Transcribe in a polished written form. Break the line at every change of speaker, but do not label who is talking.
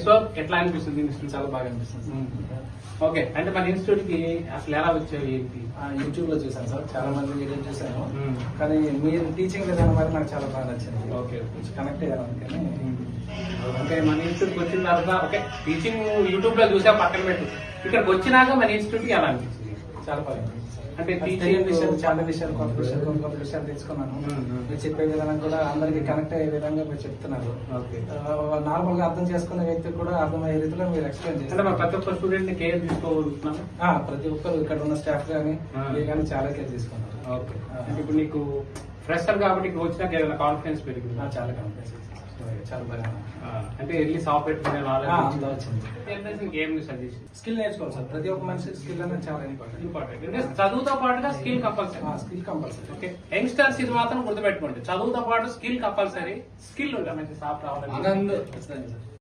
So ఎట్లా అనిపిస్తుంది institute?
చాలా బాగా అనిపిస్తుంది.
ఓకే, అంటే మన ఇన్స్టిట్యూట్ కి అసలు ఎలా వచ్చావు ఏంటి?
యూట్యూబ్ లో చూసాను సార్, చాలా మంది వీడియో చూసాను. కానీ మీరు టీచింగ్ విధానం వల్ల నాకు చాలా బాగా నచ్చింది.
ఓకే,
కనెక్ట్ అయ్యాను అందుకని.
ఓకే, మన ఇన్స్టిట్యూట్ వచ్చిన తర్వాత ఓకే టీచింగ్ యూట్యూబ్ లో చూసా పక్కన పెట్టు, ఇక్కడికి వచ్చినాక మన ఇన్స్టిట్యూట్ కి ఎలా అనిపిస్తుంది?
చాలా బాగా అనిపిస్తుంది.
అంటే
తెలియని విషయాలు, చాలా విషయాలు, కొత్త విషయాలు తెలుసుకున్నాను. మీరు చెప్పే విధానం కూడా అందరికి కనెక్ట్ అయ్యే విధంగా మీరు చెప్తున్నారు.
ఓకే,
నార్మల్ గా అర్థం చేసుకునే వ్యక్తికి కూడా అర్థమయ్యే రీతిలో మీరు ఎక్స్ప్లెయిన్
అంటే
చేస్తారు.
మన ప్రతి ఒక్క స్టూడెంట్ ని కేర్ తీసుకోగలుగుతున్నాం.
ప్రతి ఒక్కరు ఇక్కడ ఉన్న స్టాఫ్ కానీ మీరు కానీ చాలా కేర్ తీసుకున్నారు.
ఓకే, అంటే ఇప్పుడు నీకు ఫ్రెషర్ కాబట్టి ఇక్కడ వచ్చినాక ఏదైనా కాన్ఫిడెన్స్ పెరిగింది?
చాలా కాన్ఫిడెన్స్, చాలా బాగా.
అంటే వెళ్ళి సాఫ్ట్వేర్
అంతా వచ్చింది.
గేమ్ సజెషన్
స్కిల్ నేర్చుకోవాలి సార్, ప్రతి ఒక్క మనిషి స్కిల్ అనేది చాలా
ఇంపార్టెంట్. అంటే చదువుతో పాటుగా skill compulsory.
Skill compulsory.
Okay, youngsters ఇది మాత్రం గుర్తుపెట్టుకోండి, చదువుతో పాటు స్కిల్ కంపల్సరీ. స్కిల్ ఉంటే మంచి సాఫ్ట్ రావాలి.